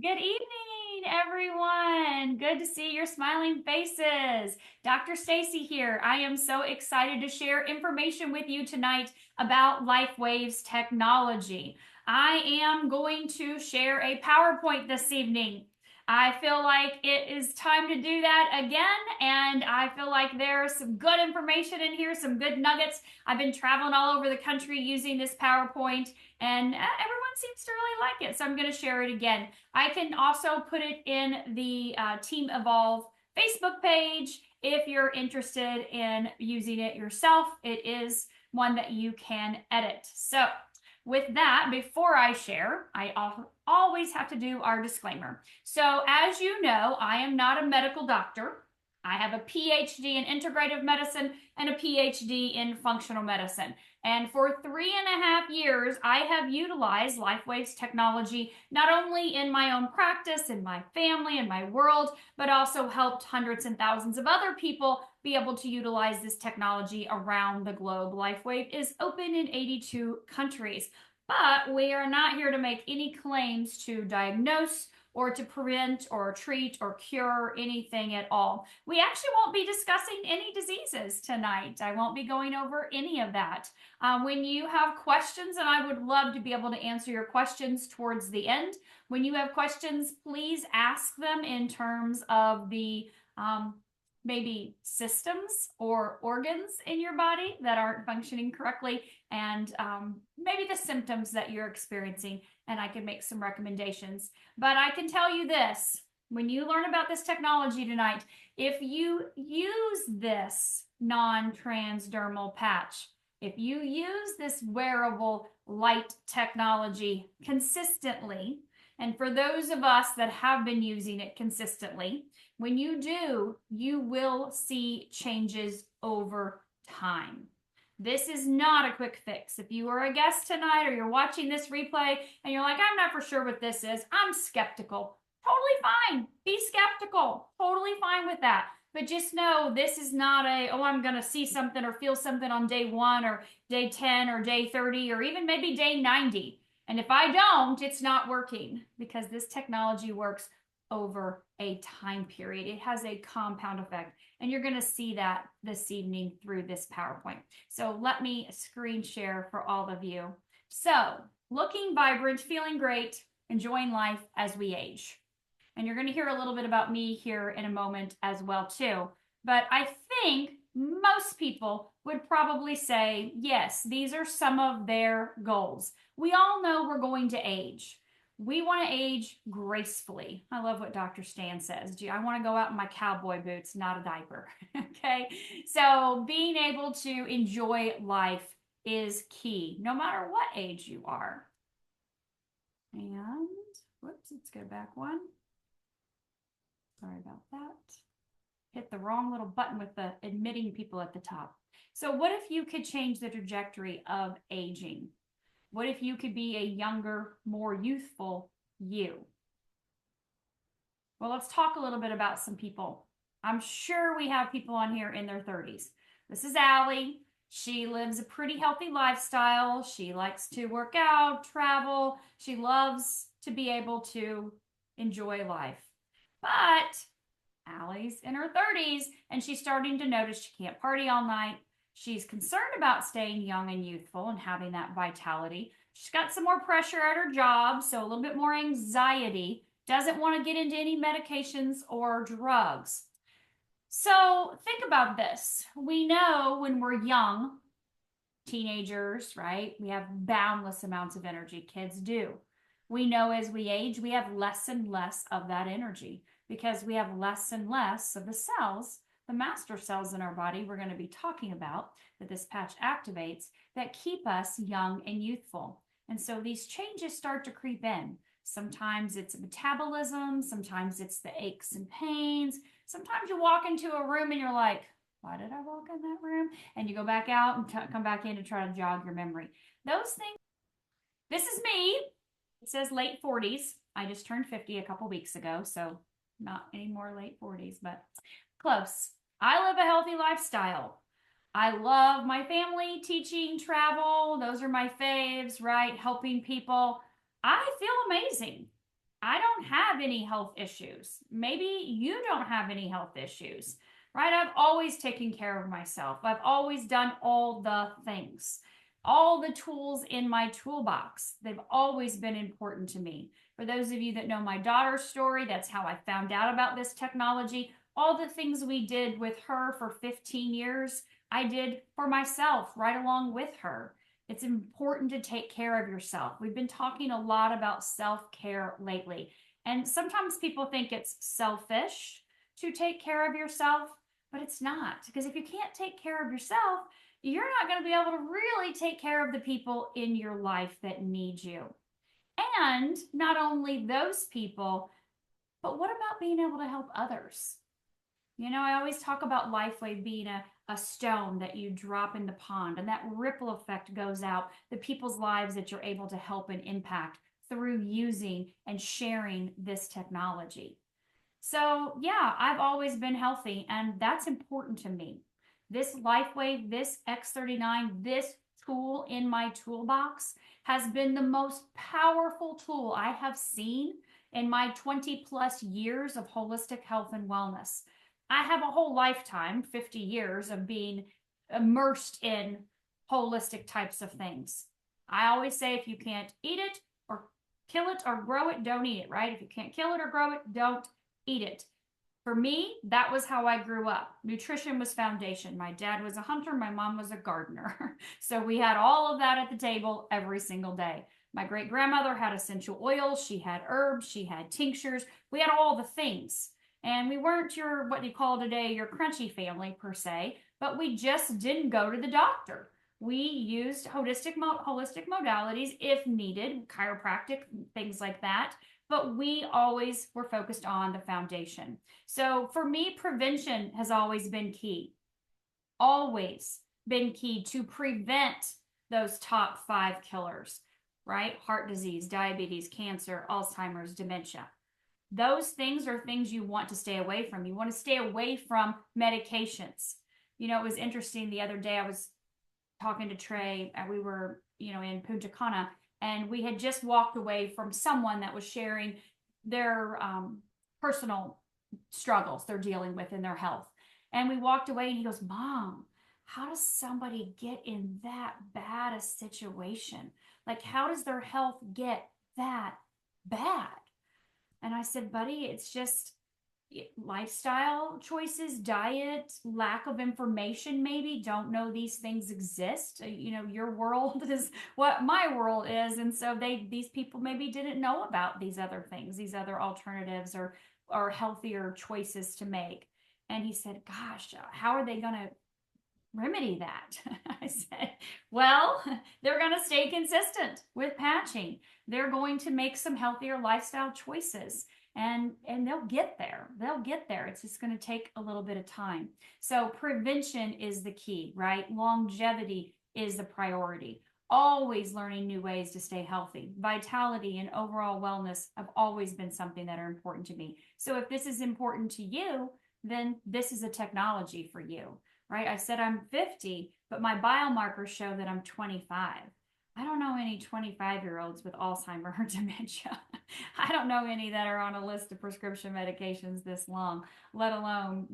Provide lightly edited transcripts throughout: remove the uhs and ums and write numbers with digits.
Good evening, everyone. Good to see your smiling faces. Dr. Staci here. I am so excited to share information with you tonight about LifeWave's technology. I am going to share a PowerPoint this evening. I feel like it is time to do that again, and I feel like there's some good information in here, some good nuggets. I've been traveling all over the country using this PowerPoint, and everyone seems to really like it, so I'm going to share it again. I can also put it in the Team Evolve Facebook page if you're interested in using it yourself. It is one that you can edit. So with that, before I share, I always have to do our disclaimer. So as you know, I am not a medical doctor. I have a PhD in integrative medicine and a PhD in functional medicine. And for 3.5 years, I have utilized LifeWave's technology not only in my own practice, in my family, in my world, but also helped hundreds and thousands of other people be able to utilize this technology around the globe. LifeWave is open in 82 countries, but we are not here to make any claims to diagnose or to prevent or treat or cure anything at all. We actually won't be discussing any diseases tonight. I won't be going over any of that. When you have questions, and I would love to be able to answer your questions towards the end. When you have questions, please ask them in terms of the maybe systems or organs in your body that aren't functioning correctly, and maybe the symptoms that you're experiencing, and I can make some recommendations. But I can tell you this, when you learn about this technology tonight, if you use this non-transdermal patch, if you use this wearable light technology consistently, and for those of us that have been using it consistently, when you do, you will see changes over time. This is not a quick fix. If you are a guest tonight or you're watching this replay and you're like, I'm not for sure what this is, I'm skeptical. Totally fine. Be skeptical. Totally fine with that. But just know this is not a, oh, I'm going to see something or feel something on day 1 or day 10 or day 30 or even maybe day 90. And if I don't, it's not working, because this technology works over a time period. It has a compound effect, and you're going to see that this evening through this PowerPoint. So let me screen share for all of you. So looking vibrant, feeling great, enjoying life as we age. And you're going to hear a little bit about me here in a moment as well too. But I think most people would probably say, yes, these are some of their goals. We all know we're going to age. We want to age gracefully. I love what Dr. Stan says. I want to go out in my cowboy boots, not a diaper. Okay. So being able to enjoy life is key, no matter what age you are. And whoops, let's go back one. Sorry about that. Hit the wrong little button with the admitting people at the top. So what if you could change the trajectory of aging? What if you could be a younger, more youthful you? Well, let's talk a little bit about some people. I'm sure we have people on here in their 30s. This is Allie. She lives a pretty healthy lifestyle. She likes to work out, travel. She loves to be able to enjoy life. But Allie's in her 30s, and she's starting to notice she can't party all night. She's concerned about staying young and youthful and having that vitality. She's got some more pressure at her job, so a little bit more anxiety. Doesn't want to get into any medications or drugs. So think about this. We know when we're young, teenagers, right? We have boundless amounts of energy. Kids do. We know as we age, we have less and less of that energy, because we have less and less of the cells, the master cells in our body we're going to be talking about, that this patch activates, that keep us young and youthful. And so these changes start to creep in. Sometimes it's metabolism, sometimes it's the aches and pains. Sometimes you walk into a room and you're like, why did I walk in that room? And you go back out and come back in to try to jog your memory. Those things. This is me. It says late 40s. I just turned 50 a couple weeks ago, so not any more late 40s, but close. I live a healthy lifestyle. I love my family, teaching, travel. Those are my faves, right? Helping people. I feel amazing. I don't have any health issues. Maybe you don't have any health issues, right? I've always taken care of myself. I've always done all the things, all the tools in my toolbox. They've always been important to me. For those of you that know my daughter's story, that's how I found out about this technology. All the things we did with her for 15 years, I did for myself right along with her. It's important to take care of yourself. We've been talking a lot about self-care lately. And sometimes people think it's selfish to take care of yourself, but it's not. Because if you can't take care of yourself, you're not going to be able to really take care of the people in your life that need you. And not only those people, but what about being able to help others? You know, I always talk about LifeWave being a stone that you drop in the pond, and that ripple effect goes out the people's lives that you're able to help and impact through using and sharing this technology. So, yeah, I've always been healthy, and that's important to me. This LifeWave, this X39, this tool in my toolbox has been the most powerful tool I have seen in my 20 plus years of holistic health and wellness. I have a whole lifetime, 50 years of being immersed in holistic types of things. I always say if you can't eat it or kill it or grow it, don't eat it, right? If you can't kill it or grow it, don't eat it. For me, that was how I grew up. Nutrition was foundation. My dad was a hunter, my mom was a gardener. So we had all of that at the table every single day. My great grandmother had essential oils, she had herbs, she had tinctures. We had all the things. And we weren't your, what you call today, your crunchy family per se, but we just didn't go to the doctor. We used holistic modalities if needed, chiropractic, things like that, but we always were focused on the foundation. So for me, prevention has always been key. Always been key to prevent those top 5 killers, right? Heart disease, diabetes, cancer, Alzheimer's, dementia. Those things are things you want to stay away from. You want to stay away from medications. You know, it was interesting the other day, I was talking to Trey, and we were, in Punta Cana, and we had just walked away from someone that was sharing their personal struggles they're dealing with in their health. And we walked away and he goes, Mom, how does somebody get in that bad a situation? Like, how does their health get that bad? And I said, buddy, it's just lifestyle choices, diet, lack of information, maybe don't know these things exist. Your world is what my world is. And so these people maybe didn't know about these other things, these other alternatives or healthier choices to make. And he said, gosh, how are they going to remedy that? I said, well, they're going to stay consistent with patching. They're going to make some healthier lifestyle choices. And they'll get there. They'll get there. It's just going to take a little bit of time. So prevention is the key, right? Longevity is the priority. Always learning new ways to stay healthy. Vitality and overall wellness have always been something that are important to me. So if this is important to you, then this is a technology for you, right? I said I'm 50, but my biomarkers show that I'm 25. I don't know any 25-year-olds with Alzheimer's or dementia. I don't know any that are on a list of prescription medications this long, let alone,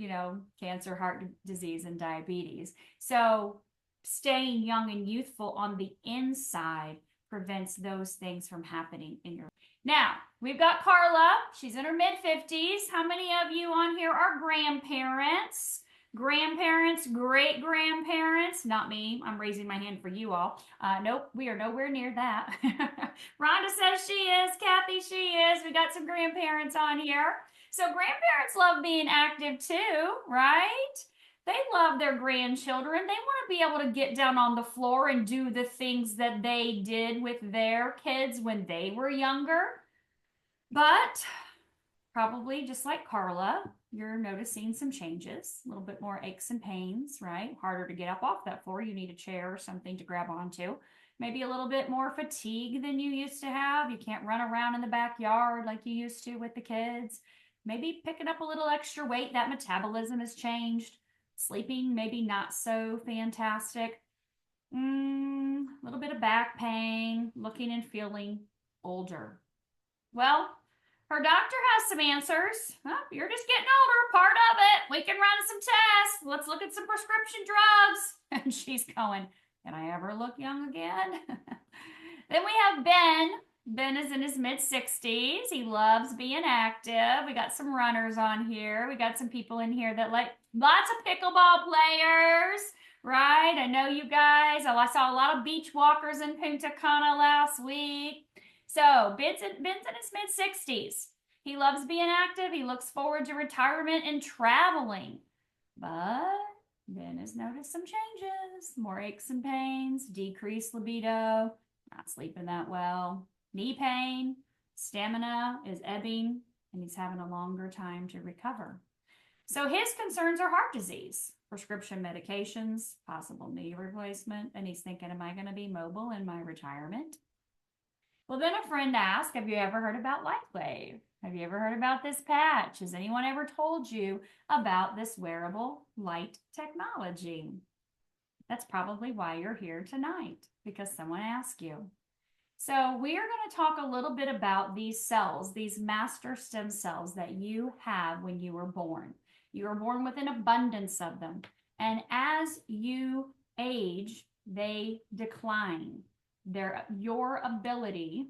cancer, heart disease, and diabetes. So staying young and youthful on the inside prevents those things from happening in your life. Now, we've got Carla. She's in her mid-50s. How many of you on here are grandparents? Grandparents, great grandparents, not me. I'm raising my hand for you all. Nope, we are nowhere near that. Rhonda says she is. Kathy, she is. We got some grandparents on here. So grandparents love being active too, right? They love their grandchildren. They want to be able to get down on the floor and do the things that they did with their kids when they were younger. But probably just like Carla, you're noticing some changes, a little bit more aches and pains, right? Harder to get up off that floor. You need a chair or something to grab onto. Maybe a little bit more fatigue than you used to have. You can't run around in the backyard like you used to with the kids. Maybe picking up a little extra weight. That metabolism has changed. Sleeping, maybe not so fantastic. A little bit of back pain, looking and feeling older. Well, Her doctor has some answers. Oh, you're just getting older, part of it. We can run some tests. Let's look at some prescription drugs. And she's going, can I ever look young again? Then we have Ben. Ben is in his mid-60s. He loves being active. We got some runners on here. We got some people in here that like lots of pickleball players, right? I know you guys. I saw a lot of beach walkers in Punta Cana last week. So Ben's in his mid-60s. He loves being active. He looks forward to retirement and traveling. But Ben has noticed some changes. More aches and pains, decreased libido, not sleeping that well, knee pain, stamina is ebbing, and he's having a longer time to recover. So his concerns are heart disease, prescription medications, possible knee replacement, and he's thinking, am I going to be mobile in my retirement? Well, then a friend asked, have you ever heard about LifeWave? Have you ever heard about this patch? Has anyone ever told you about this wearable light technology? That's probably why you're here tonight, because someone asked you. So we are going to talk a little bit about these cells, these master stem cells that you have when you were born. You were born with an abundance of them. And as you age, they decline. Your ability,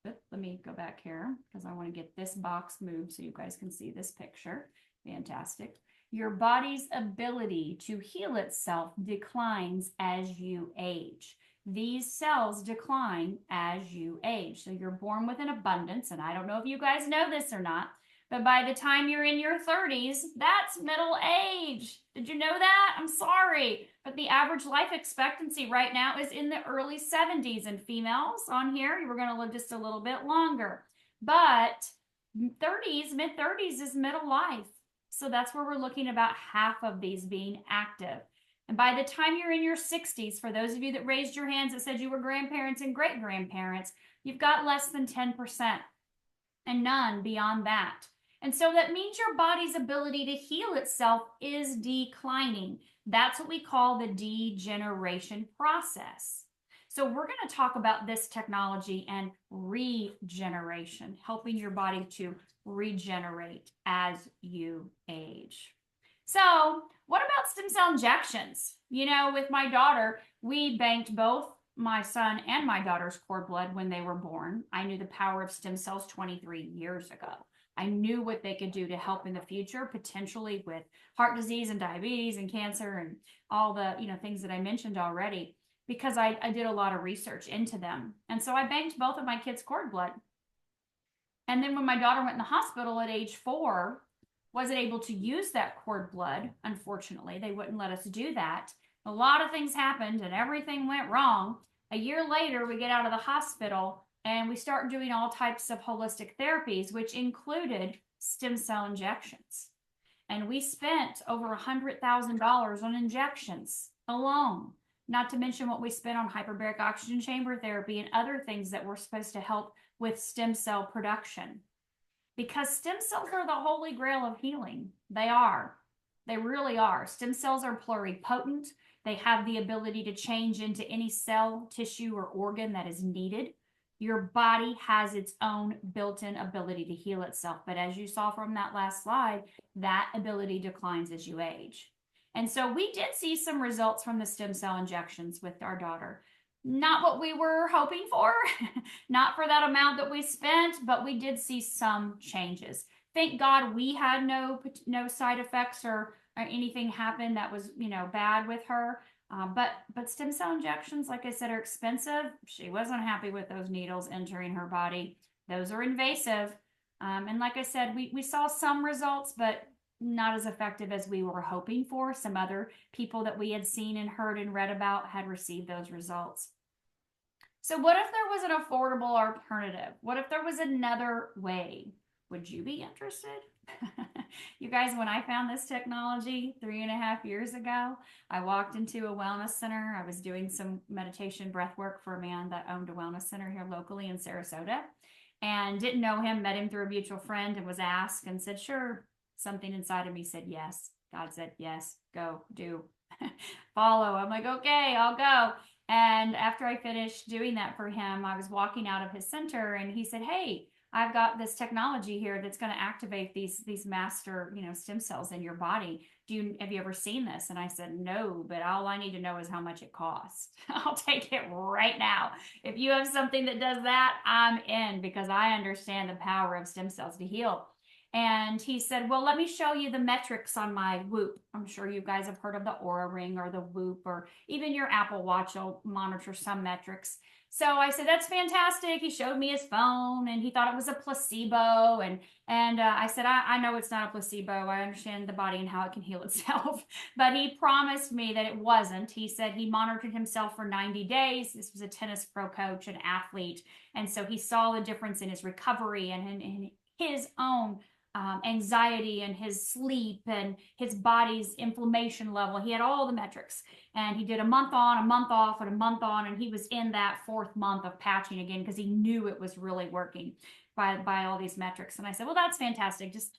let me go back here because I want to get this box moved so you guys can see this picture. Fantastic. Your body's ability to heal itself declines as you age. These cells decline as you age. So you're born with an abundance, and I don't know if you guys know this or not, but by the time you're in your 30s, that's middle age. Did you know that? I'm sorry, but the average life expectancy right now is in the early 70s, and females on here, you were going to live just a little bit longer. But 30s, mid-30s is middle life. So that's where we're looking about half of these being active. And by the time you're in your 60s, for those of you that raised your hands that said you were grandparents and great-grandparents, you've got less than 10% and none beyond that. And so that means your body's ability to heal itself is declining. That's what we call the degeneration process. So we're going to talk about this technology and regeneration, helping your body to regenerate as you age. So what about stem cell injections? You know, with my daughter, we banked both my son and my daughter's cord blood when they were born. I knew the power of stem cells 23 years ago. I knew what they could do to help in the future, potentially with heart disease and diabetes and cancer and all the, things that I mentioned already, because I did a lot of research into them. And so I banked both of my kids' cord blood. And then when my daughter went in the hospital at age 4, wasn't able to use that cord blood. Unfortunately, they wouldn't let us do that. A lot of things happened and everything went wrong. A year later, we get out of the hospital and we start doing all types of holistic therapies, which included stem cell injections. And we spent over $100,000 on injections alone, not to mention what we spent on hyperbaric oxygen chamber therapy and other things that were supposed to help with stem cell production. Because stem cells are the holy grail of healing. They are. They really are. Stem cells are pluripotent. They have the ability to change into any cell, tissue, or organ that is needed. Your body has its own built-in ability to heal itself. But as you saw from that last slide, that ability declines as you age. And so we did see some results from the stem cell injections with our daughter. Not what we were hoping for, not for that amount that we spent, but we did see some changes. Thank God we had no side effects or anything happen that was, bad with her. But stem cell injections, like I said, are expensive. She wasn't happy with those needles entering her body. Those are invasive. And like I said, we saw some results, but not as effective as we were hoping for. Some other people that we had seen and heard and read about had received those results. So what if there was an affordable alternative? What if there was another way? Would you be interested? You guys, when I found this technology 3.5 years ago, I walked into a wellness center. I was doing some meditation breath work for a man that owned a wellness center here locally in Sarasota, and didn't know him, met him through a mutual friend, and was asked and said, sure. Something inside of me said yes. God said yes, go, do, follow. I'm like, okay, I'll go. And after I finished doing that for him, I was walking out of his center and he said, hey, I've got this technology here that's going to activate these master, stem cells in your body. Have you ever seen this? And I said, no, but all I need to know is how much it costs. I'll take it right now. If you have something that does that, I'm in, because I understand the power of stem cells to heal. And he said, well, let me show you the metrics on my Whoop. I'm sure you guys have heard of the Oura Ring or the Whoop, or even your Apple Watch will monitor some metrics. So I said, that's fantastic. He showed me his phone and he thought it was a placebo. And I said, I know it's not a placebo. I understand the body and how it can heal itself. But he promised me that it wasn't. He said he monitored himself for 90 days. This was a tennis pro coach, an athlete. And so he saw the difference in his recovery and in his own anxiety and his sleep and his body's inflammation level. He had all the metrics, and he did a month on, a month off, and a month on, and he was in that 4th month of patching again because he knew it was really working by all these metrics. And I said, well, that's fantastic. Just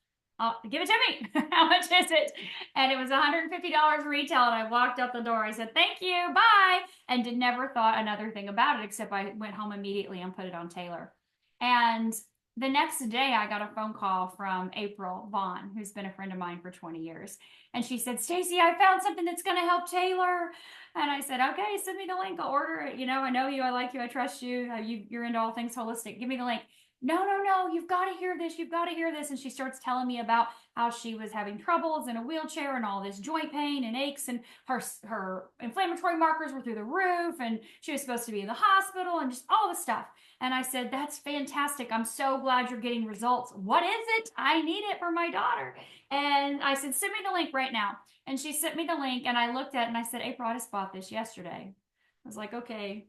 give it to me. How much is it? And it was $150 retail. And I walked out the door. I said, thank you, bye. And never thought another thing about it, except I went home immediately and put it on Taylor. And the next day, I got a phone call from April Vaughn, who's been a friend of mine for 20 years. And she said, Staci, I found something that's going to help Taylor. And I said, okay, send me the link. I'll order it. I know you. I like you. I trust you. You're into all things holistic. Give me the link. No, you've got to hear this. You've got to hear this. And she starts telling me about how she was having troubles in a wheelchair and all this joint pain and aches, and her inflammatory markers were through the roof, and she was supposed to be in the hospital, and just all the stuff. And I said, that's fantastic. I'm so glad you're getting results. What is it? I need it for my daughter. And I said, send me the link right now. And she sent me the link, and I looked at it and I said, April, I just bought this yesterday. I was like, okay,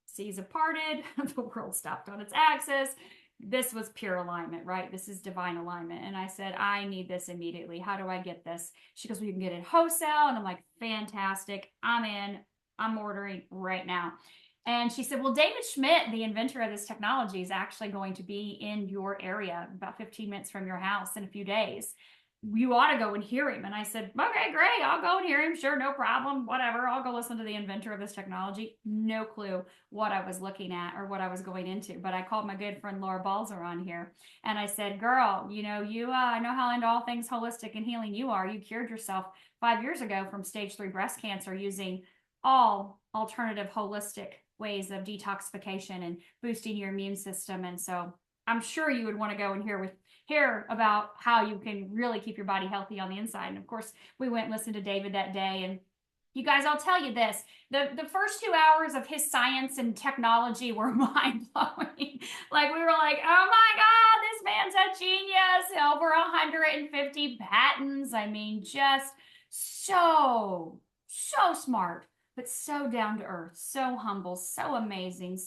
seas have parted. The world stopped on its axis. This was pure alignment, right? This is divine alignment. And I said, I need this immediately. How do I get this? She goes, well, you can get it wholesale. And I'm like, fantastic. I'm in. I'm ordering right now. And she said, well, David Schmidt, the inventor of this technology, is actually going to be in your area about 15 minutes from your house in a few days. You ought to go and hear him. And I said, okay, great. I'll go and hear him. Sure, no problem. Whatever. I'll go listen to the inventor of this technology. No clue what I was looking at or what I was going into. But I called my good friend Laura Balzer on here. And I said, girl, I know how into all things holistic and healing you are. You cured yourself 5 years ago from stage 3 breast cancer using all alternative holistic ways of detoxification and boosting your immune system. And so I'm sure you would want to go and hear about how you can really keep your body healthy on the inside. And of course, we went and listened to David that day. And you guys, I'll tell you this, the first 2 hours of his science and technology were mind-blowing. Like, we were like, oh my God, this man's a genius. Over 150 patents. I mean, just so smart, but so down to earth, so humble, so amazing,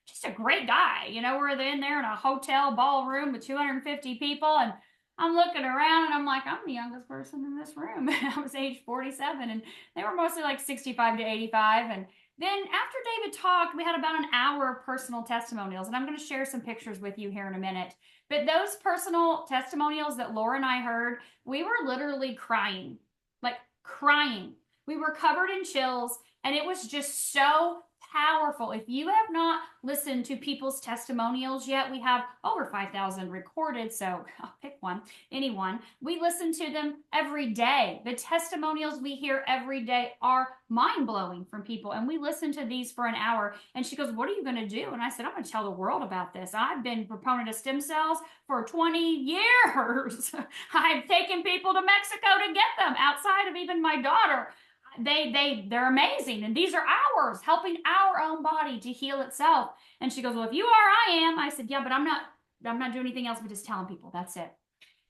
just a great guy. We're in there in a hotel ballroom with 250 people, and I'm looking around and I'm like, I'm the youngest person in this room. I was age 47, and they were mostly like 65 to 85. And then after David talked, we had about an hour of personal testimonials, and I'm going to share some pictures with you here in a minute. But those personal testimonials that Laura and I heard, we were literally crying, like crying. We were covered in chills, and it was just so powerful. If you have not listened to people's testimonials yet, we have over 5,000 recorded, so I'll pick one, anyone. We listen to them every day. The testimonials we hear every day are mind-blowing from people, and we listen to these for an hour. And she goes, what are you going to do? And I said, I'm going to tell the world about this. I've been a proponent of stem cells for 20 years. I've taken people to Mexico to get them outside of even my daughter. They're amazing, and these are ours, helping our own body to heal itself. And she goes, well, if you are, I am. I said, yeah, but I'm not doing anything else but just telling people. That's it.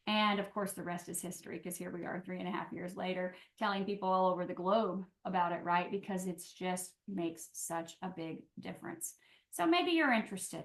And of course, the rest is history, because here we are 3.5 years later telling people all over the globe about it, right? Because it's just makes such a big difference. So maybe you're interested.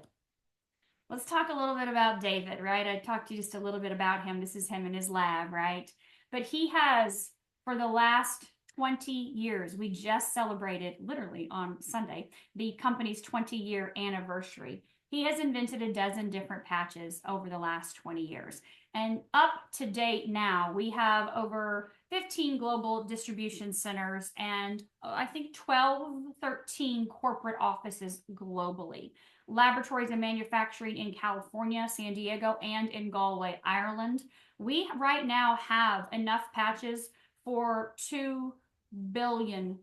Let's talk a little bit about David, right? I talked to you just a little bit about him. This is him in his lab, right? But he has, for the last 20 years. We just celebrated, literally on Sunday, the company's 20-year anniversary. He has invented a dozen different patches over the last 20 years. And up to date now, we have over 15 global distribution centers and I think 13 corporate offices globally. laboratories and manufacturing in California, San Diego, and in Galway, Ireland. We right now have enough patches for $2 billion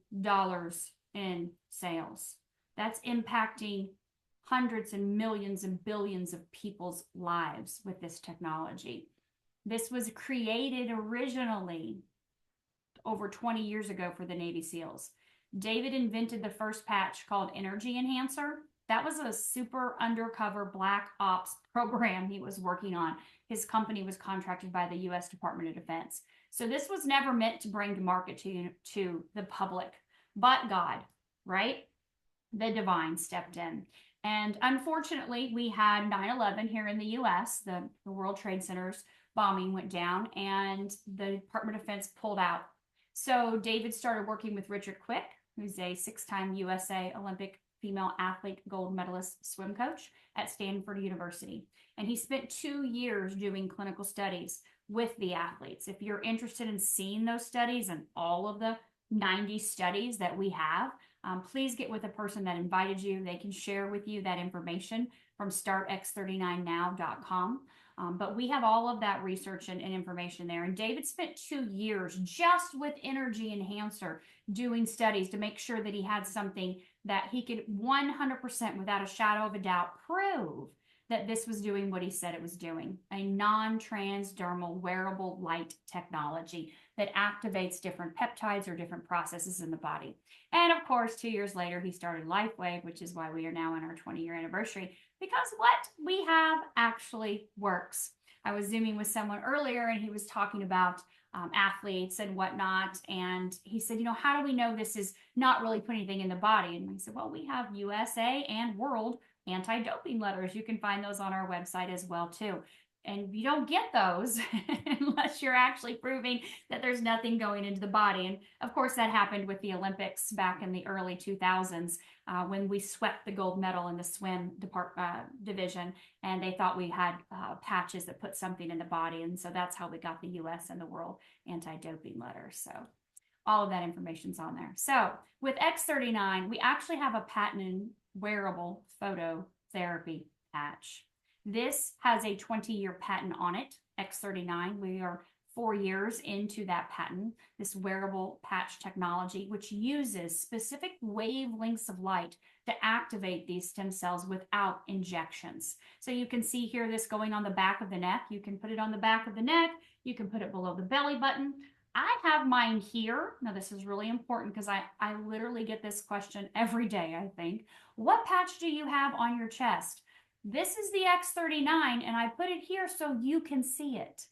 in sales. That's impacting hundreds and millions and billions of people's lives with this technology. This was created originally over 20 years ago for the Navy SEALs. David invented the first patch called Energy Enhancer. That was a super undercover black ops program he was working on. His company was contracted by the U.S. Department of Defense. So this was never meant to bring to market to the public, but God, right? The divine stepped in. And unfortunately, we had 9/11 here in the U.S. The World Trade Center's bombing went down, and the Department of Defense pulled out. So David started working with Richard Quick, who's a 6-time USA Olympic female athlete gold medalist swim coach at Stanford University. And he spent 2 years doing clinical studies with the athletes. If you're interested in seeing those studies and all of the 90 studies that we have, please get with a person that invited you. They can share with you that information from startx39now.com. But we have all of that research and information there. And David spent 2 years just with Energy Enhancer doing studies to make sure that he had something that he could 100% without a shadow of a doubt prove that this was doing what he said it was doing, a non-transdermal wearable light technology that activates different peptides or different processes in the body. And of course, 2 years later, he started LifeWave, which is why we are now in our 20-year anniversary, because what we have actually works. I was Zooming with someone earlier, and he was talking about athletes and whatnot. And he said, how do we know this is not really putting anything in the body? And I said, well, we have USA and world anti-doping letters. You can find those on our website as well, too. And you don't get those unless you're actually proving that there's nothing going into the body. And of course, that happened with the Olympics back in the early 2000s when we swept the gold medal in the swim division. And they thought we had patches that put something in the body. And so that's how we got the US and the world anti-doping letters. So all of that information's on there. So with X39, we actually have a patented wearable phototherapy patch. This has a 20-year patent on it, X39. We are 4 years into that patent, this wearable patch technology, which uses specific wavelengths of light to activate these stem cells without injections. So you can see here this going on the back of the neck. You can put it on the back of the neck. You can put it below the belly button. I have mine here. Now, this is really important because I literally get this question every day, I think. What patch do you have on your chest? This is the X39, and I put it here so you can see it.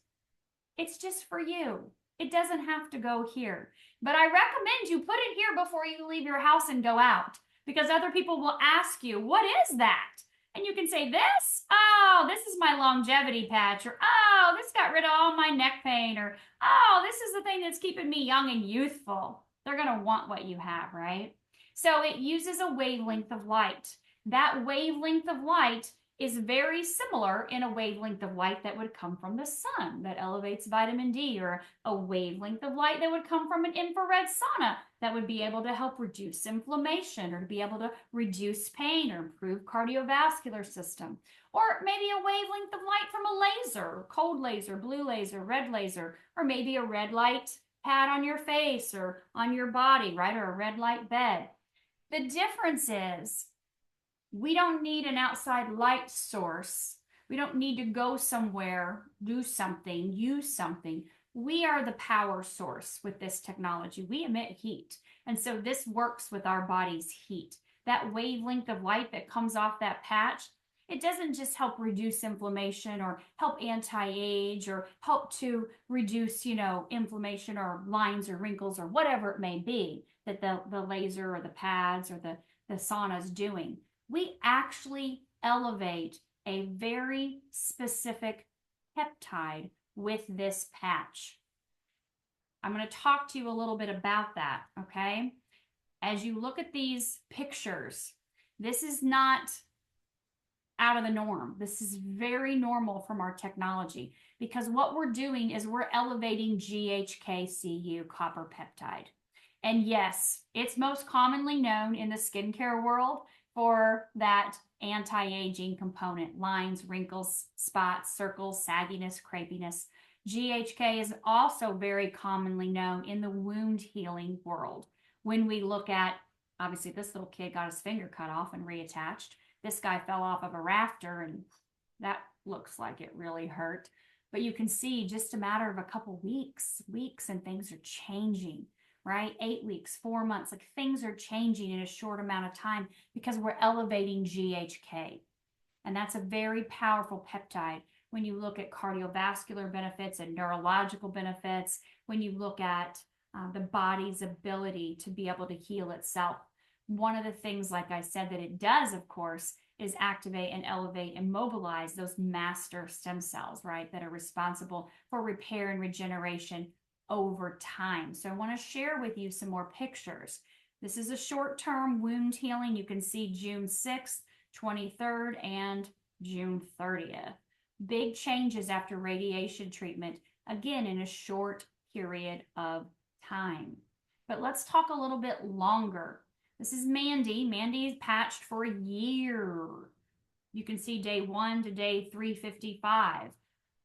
It's just for you. It doesn't have to go here. But I recommend you put it here before you leave your house and go out, because other people will ask you, what is that? And you can say, this? Oh, this is my longevity patch. Or, oh, this got rid of all my neck pain. Or, oh, this is the thing that's keeping me young and youthful. They're going to want what you have, right? So it uses a wavelength of light. That wavelength of light is very similar in a wavelength of light that would come from the sun that elevates vitamin D, or a wavelength of light that would come from an infrared sauna that would be able to help reduce inflammation, or to be able to reduce pain or improve cardiovascular system. Or maybe a wavelength of light from a laser, cold laser, blue laser, red laser, or maybe a red light pad on your face or on your body, right? Or a red light bed. The difference is, we don't need an outside light source. We don't need to go somewhere, do something, use something. We are the power source with this technology. We emit heat. And so this works with our body's heat. That wavelength of light that comes off that patch, it doesn't just help reduce inflammation or help anti-age or help to reduce, inflammation or lines or wrinkles or whatever it may be that the laser or the pads or the sauna is doing. We actually elevate a very specific peptide with this patch. I'm going to talk to you a little bit about that, okay? As you look at these pictures, this is not out of the norm. This is very normal from our technology, because what we're doing is we're elevating GHK-Cu copper peptide. And yes, it's most commonly known in the skincare world for that anti-aging component, lines, wrinkles, spots, circles, sagginess, crepiness. GHK is also very commonly known in the wound healing world. When we look at, obviously this little kid got his finger cut off and reattached. This guy fell off of a rafter and that looks like it really hurt. But you can see just a matter of a couple weeks and things are changing, right? 8 weeks, 4 months, like things are changing in a short amount of time because we're elevating GHK. And that's a very powerful peptide when you look at cardiovascular benefits and neurological benefits, when you look at the body's ability to be able to heal itself. One of the things, like I said, that it does, of course, is activate and elevate and mobilize those master stem cells, right, that are responsible for repair and regeneration over time. So I want to share with you some more pictures. This is a short-term wound healing. You can see June 6th, 23rd, and June 30th. Big changes after radiation treatment, again, in a short period of time. But let's talk a little bit longer. This is Mandy. Mandy is patched for a year. You can see day 1 to day 355.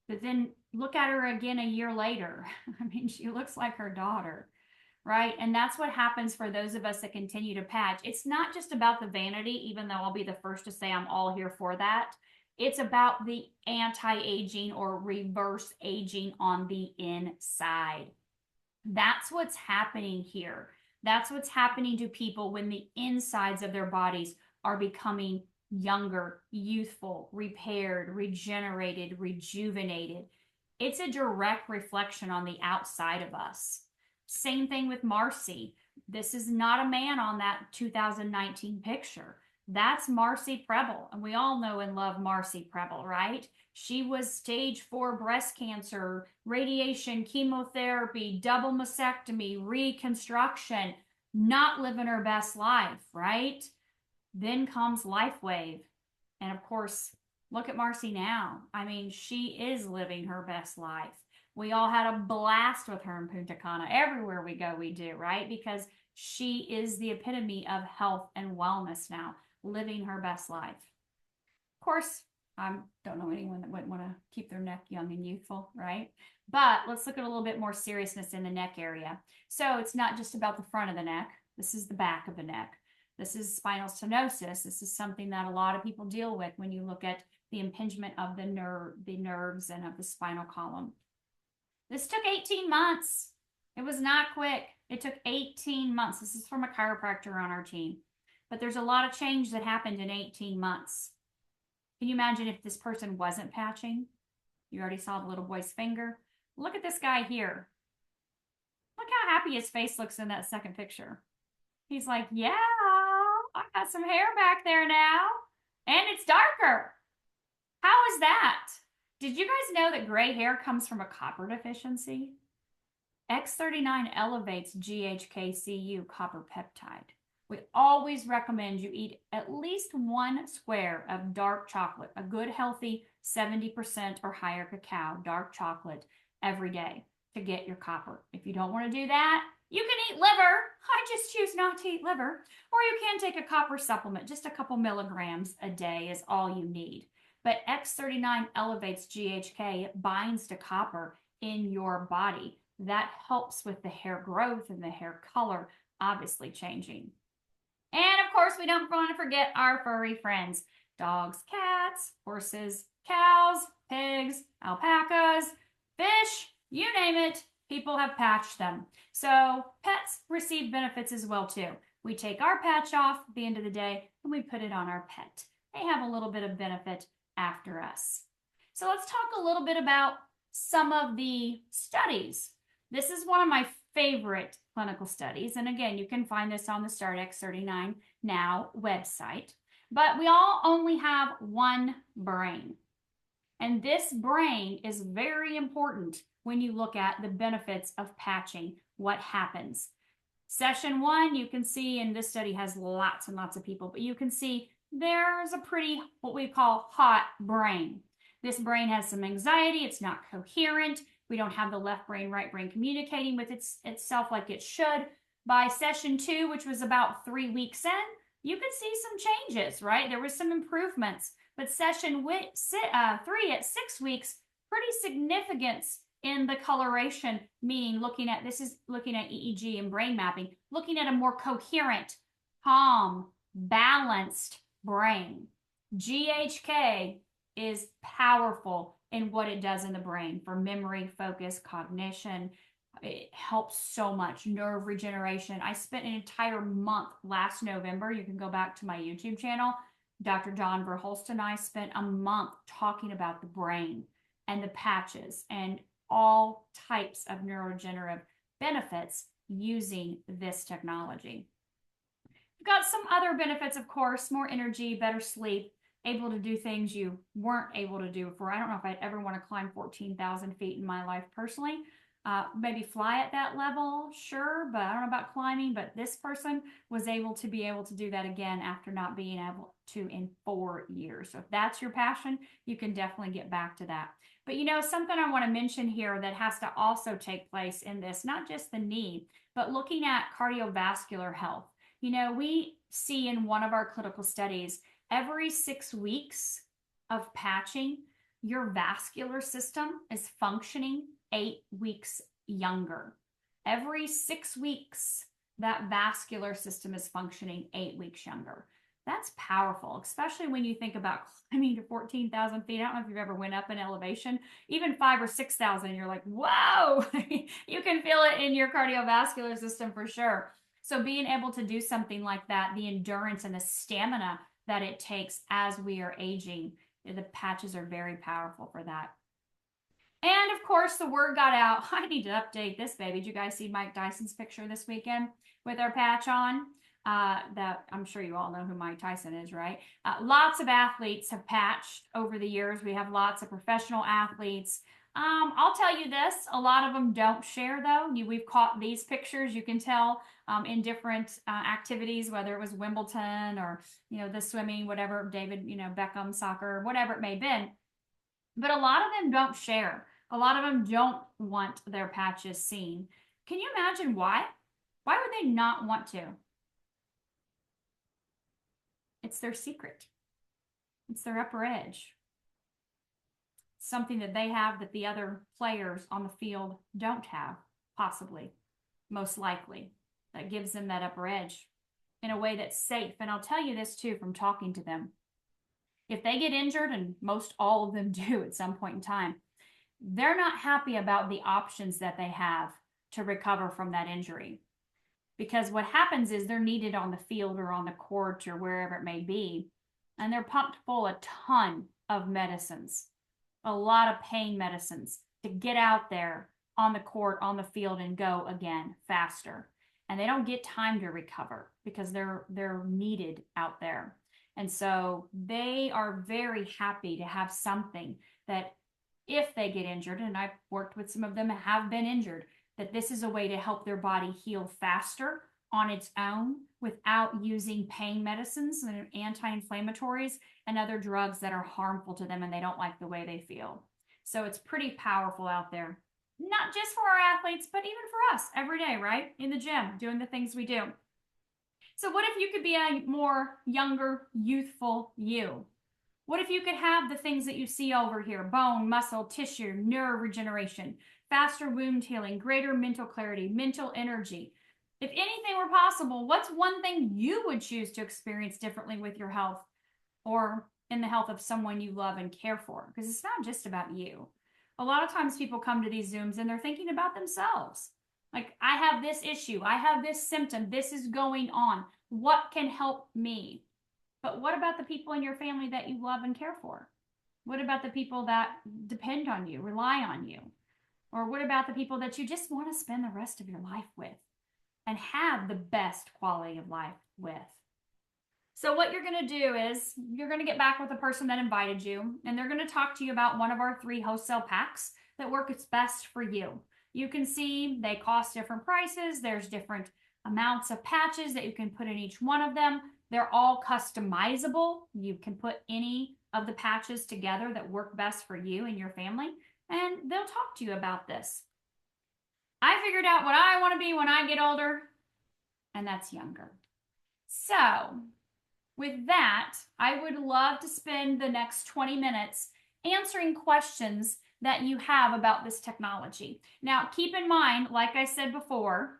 But then look at her again a year later. I mean, she looks like her daughter, right? And that's what happens for those of us that continue to patch. It's not just about the vanity, even though I'll be the first to say I'm all here for that. It's about the anti-aging or reverse aging on the inside. That's what's happening here. That's what's happening to people when the insides of their bodies are becoming younger, youthful, repaired, regenerated, rejuvenated. It's a direct reflection on the outside of us. Same thing with Marcy. This is not a man on that 2019 picture. That's Marcy Preble, and we all know and love Marcy Preble, right? She was stage 4 breast cancer, radiation, chemotherapy, double mastectomy, reconstruction, not living her best life, right? Then comes LifeWave. And of course, look at Marcy now. I mean, she is living her best life. We all had a blast with her in Punta Cana. Everywhere we go, we do, right? Because she is the epitome of health and wellness now, living her best life. Of course, I don't know anyone that wouldn't want to keep their neck young and youthful, right? But let's look at a little bit more seriousness in the neck area. So it's not just about the front of the neck. This is the back of the neck. This is spinal stenosis. This is something that a lot of people deal with when you look at the impingement of the nerves and of the spinal column. This took 18 months. It was not quick. It took 18 months. This is from a chiropractor on our team. But there's a lot of change that happened in 18 months. Can you imagine if this person wasn't patching? You already saw the little boy's finger. Look at this guy here. Look how happy his face looks in that second picture. He's like, yeah, I got some hair back there now. And it's darker. How is that? Did you guys know that gray hair comes from a copper deficiency? X39 elevates GHK-Cu copper peptide. We always recommend you eat at least 1 square of dark chocolate, a good healthy 70% or higher cacao, dark chocolate, every day to get your copper. If you don't want to do that, you can eat liver. I just choose not to eat liver. Or you can take a copper supplement. Just a couple milligrams a day is all you need. But X39 elevates GHK. It binds to copper in your body. That helps with the hair growth and the hair color obviously changing. And of course, we don't want to forget our furry friends. Dogs, cats, horses, cows, pigs, alpacas, fish, you name it, people have patched them. So pets receive benefits as well too. We take our patch off at the end of the day and we put it on our pet. They have a little bit of benefit after us. So let's talk a little bit about some of the studies. This is one of my favorite clinical studies. And again, you can find this on the Start X39 Now website. But we all only have one brain. And this brain is very important when you look at the benefits of patching, what happens. Session 1, you can see, and this study has lots and lots of people, but you can see there's a pretty, what we call hot brain. This brain has some anxiety. It's not coherent. We don't have the left brain, right brain communicating with itself like it should. By session 2, which was about 3 weeks in, you could see some changes, right? There was some improvements, but session 3 at 6 weeks, pretty significance in the coloration, meaning looking at EEG and brain mapping, looking at a more coherent, calm, balanced brain. GHK is powerful in what it does in the brain for memory, focus, cognition. It helps so much. Nerve regeneration. I spent an entire month last November. You can go back to my YouTube channel. Dr. John Verholst and I spent a month talking about the brain and the patches and all types of neurodegenerative benefits using this technology. We've got some other benefits, of course, more energy, better sleep, able to do things you weren't able to do before. I don't know if I'd ever want to climb 14,000 feet in my life personally. Maybe fly at that level, sure, but I don't know about climbing. But this person was able to do that again after not being able to in 4 years. So if that's your passion, you can definitely get back to that. But you know, something I want to mention here that has to also take place in this, not just the knee, but looking at cardiovascular health. You know, we see in one of our clinical studies, every 6 weeks of patching, your vascular system is functioning 8 weeks younger. Every 6 weeks, that vascular system is functioning 8 weeks younger. That's powerful, especially when you think about climbing to 14,000 feet. I don't know if you've ever went up in elevation, even 5,000 or 6,000, you're like, whoa, you can feel it in your cardiovascular system for sure. So being able to do something like that, the endurance and the stamina that it takes as we are aging, the patches are very powerful for that. And of course, the word got out. I need to update this baby. Did you guys see Mike Tyson's picture this weekend with our patch on? That I'm sure you all know who Mike Tyson is, right? Lots of athletes have patched over the years. We have lots of professional athletes. I'll tell you this, a lot of them don't share though. We've caught these pictures, you can tell in different activities, whether it was Wimbledon or, you know, the swimming, whatever, David, you know, Beckham, soccer, whatever it may have been. But a lot of them don't share. A lot of them don't want their patches seen. Can you imagine why? Why would they not want to? It's their secret. It's their upper edge. Something that they have that the other players on the field don't have, possibly, most likely. That gives them that upper edge in a way that's safe. And I'll tell you this too from talking to them. If they get injured, and most all of them do at some point in time, they're not happy about the options that they have to recover from that injury. Because what happens is they're needed on the field or on the court or wherever it may be, and they're pumped full a ton of medicines, a lot of pain medicines to get out there on the court, on the field, and go again faster. And they don't get time to recover because they're needed out there. And so they are very happy to have something that if they get injured, and I've worked with some of them have been injured, that this is a way to help their body heal faster on its own without using pain medicines and anti-inflammatories and other drugs that are harmful to them and they don't like the way they feel. So it's pretty powerful out there, not just for our athletes, but even for us every day, right? In the gym, doing the things we do. So what if you could be a more younger, youthful you? What if you could have the things that you see over here, bone, muscle, tissue, nerve regeneration, faster wound healing, greater mental clarity, mental energy? If anything were possible, what's one thing you would choose to experience differently with your health or in the health of someone you love and care for? Because it's not just about you. A lot of times people come to these Zooms and they're thinking about themselves. Like, I have this issue, I have this symptom, this is going on. What can help me? But what about the people in your family that you love and care for? What about the people that depend on you, rely on you? Or what about the people that you just want to spend the rest of your life with and have the best quality of life with? So what you're going to do is you're going to get back with the person that invited you, and they're going to talk to you about one of our 3 wholesale packs that works best for you. You can see they cost different prices. There's different amounts of patches that you can put in each one of them. They're all customizable. You can put any of the patches together that work best for you and your family, and they'll talk to you about this. I figured out what I want to be when I get older, and that's younger. So with that, I would love to spend the next 20 minutes answering questions that you have about this technology. Now, keep in mind, like I said before,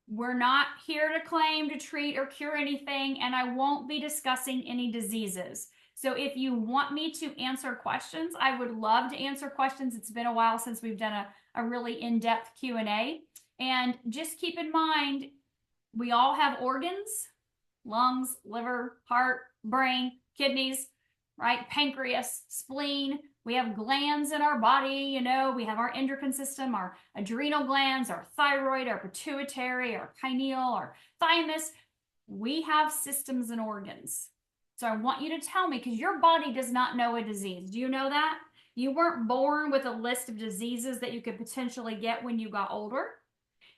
we're not here to claim to treat or cure anything, and I won't be discussing any diseases. So if you want me to answer questions, I would love to answer questions. It's been a while since we've done a really in-depth Q&A. And just keep in mind, we all have organs: lungs, liver, heart, brain, kidneys, right? Pancreas, spleen. We have glands in our body, we have our endocrine system, our adrenal glands, our thyroid, our pituitary, our pineal, our thymus. We have systems and organs. So I want you to tell me, because your body does not know a disease. Do you know that? You weren't born with a list of diseases that you could potentially get when you got older.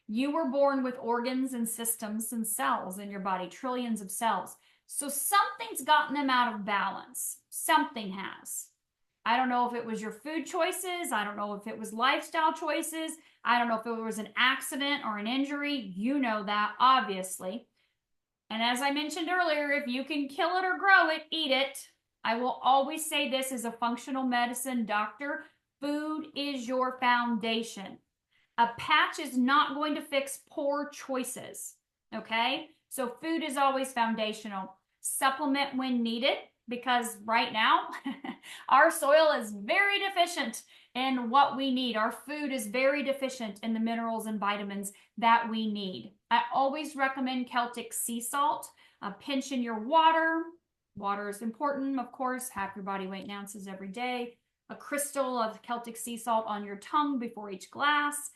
You were born with organs and systems and cells in your body, trillions of cells. So something's gotten them out of balance. Something has. I don't know if it was your food choices. I don't know if it was lifestyle choices. I don't know if it was an accident or an injury. You know that, obviously. And as I mentioned earlier, if you can kill it or grow it, eat it. I will always say this as a functional medicine doctor: food is your foundation. A patch is not going to fix poor choices, okay? So food is always foundational. Supplement when needed, because right now our soil is very deficient in what we need. Our food is very deficient in the minerals and vitamins that we need. I always recommend Celtic sea salt. A pinch in your water. Water is important, of course, half your body weight in ounces every day. A crystal of Celtic sea salt on your tongue before each glass.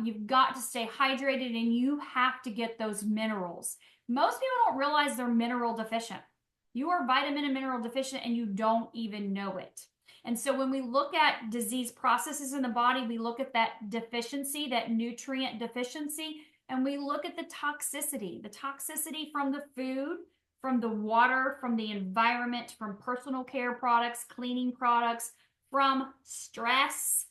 You've got to stay hydrated, and you have to get those minerals. Most people don't realize they're mineral deficient. You are vitamin and mineral deficient, and you don't even know it. And so when we look at disease processes in the body, we look at that deficiency, that nutrient deficiency, and we look at the toxicity from the food, from the water, from the environment, from personal care products, cleaning products, from stress.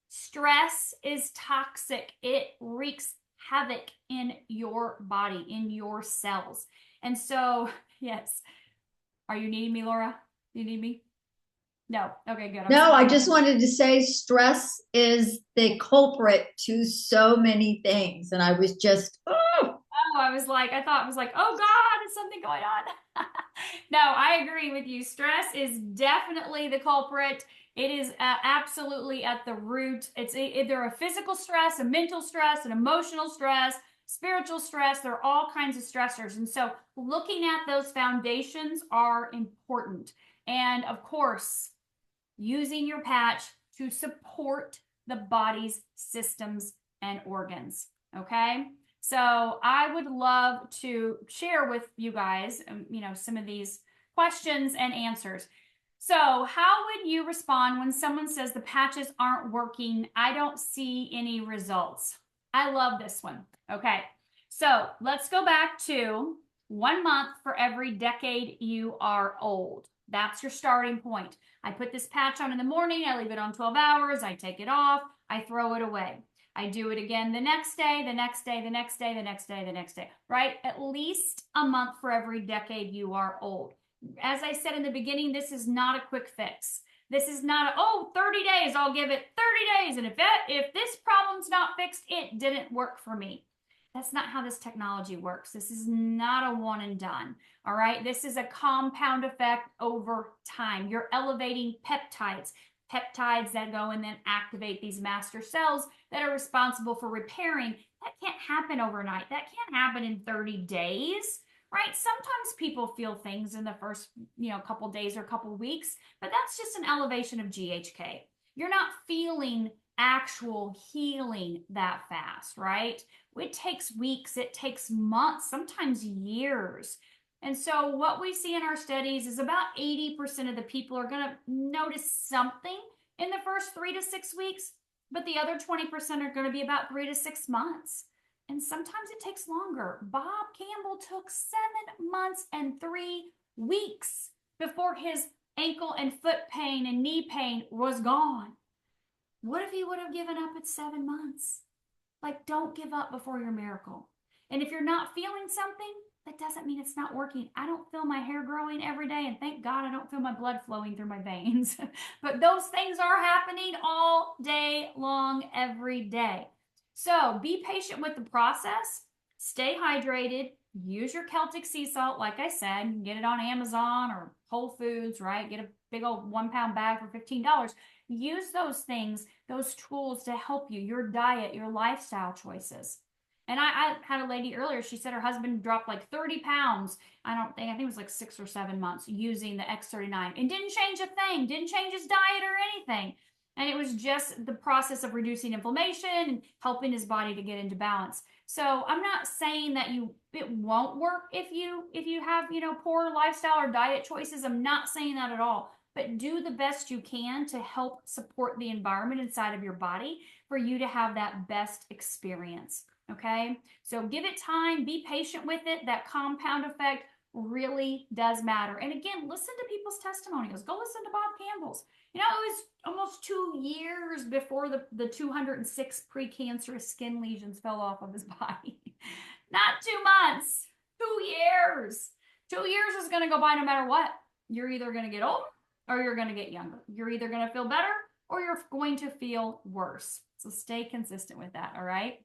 Stress is toxic. It wreaks havoc in your body, in your cells. And so, yes. Are you needing me, Laura? Do you need me? No. Okay, good. No, I just wanted to say stress is the culprit to so many things. And I was just, oh. Oh, I thought it was like, oh God, is something going on? No, I agree with you. Stress is definitely the culprit. It is absolutely at the root. It's either a physical stress, a mental stress, an emotional stress, spiritual stress. There are all kinds of stressors. And so looking at those foundations are important. And of course, using your patch to support the body's systems and organs. Okay? So I would love to share with you guys, some of these questions and answers. So how would you respond when someone says the patches aren't working? I don't see any results. I love this one. Okay. So let's go back to 1 month for every decade you are old. That's your starting point. I put this patch on in the morning. I leave it on 12 hours. I take it off. I throw it away. I do it again the next day, the next day, the next day, the next day, the next day, right? At least a month for every decade you are old. As I said in the beginning, this is not a quick fix. This is not 30 days, I'll give it 30 days. And if this problem's not fixed, it didn't work for me. That's not how this technology works. This is not a one and done. All right. This is a compound effect over time. You're elevating peptides that go and then activate these master cells that are responsible for repairing. That can't happen overnight. That can't happen in 30 days, right? Sometimes people feel things in the first, couple days or couple weeks, but that's just an elevation of GHK. You're not feeling actual healing that fast, right? It takes weeks, it takes months, sometimes years. And so what we see in our studies is about 80% of the people are going to notice something in the first 3 to 6 weeks, but the other 20% are going to be about 3 to 6 months. And sometimes it takes longer. Bob Campbell took 7 months and 3 weeks before his ankle and foot pain and knee pain was gone. What if he would have given up at 7 months? Like, don't give up before your miracle. And if you're not feeling something, that doesn't mean it's not working. I don't feel my hair growing every day, and thank God I don't feel my blood flowing through my veins. But those things are happening all day long, every day. So be patient with the process. Stay hydrated. Use your Celtic sea salt, like I said. You can get it on Amazon or Whole Foods, right? Get a big old 1 pound bag for $15. Use those things, those tools to help you, your diet, your lifestyle choices. And I had a lady earlier, she said her husband dropped like 30 pounds. I think it was like 6 or 7 months using the X39 and didn't change a thing, didn't change his diet or anything. And it was just the process of reducing inflammation and helping his body to get into balance. So I'm not saying that it won't work if you have, poor lifestyle or diet choices. I'm not saying that at all. But do the best you can to help support the environment inside of your body for you to have that best experience. Okay, so give it time, be patient with it. That compound effect really does matter. And again, listen to people's testimonials. Go listen to Bob Campbell's. It was almost 2 years before the 206 precancerous skin lesions fell off of his body. Not 2 months, 2 years. 2 years is going to go by no matter what. You're either going to get older or you're going to get younger. You're either going to feel better or you're going to feel worse. So stay consistent with that, all right?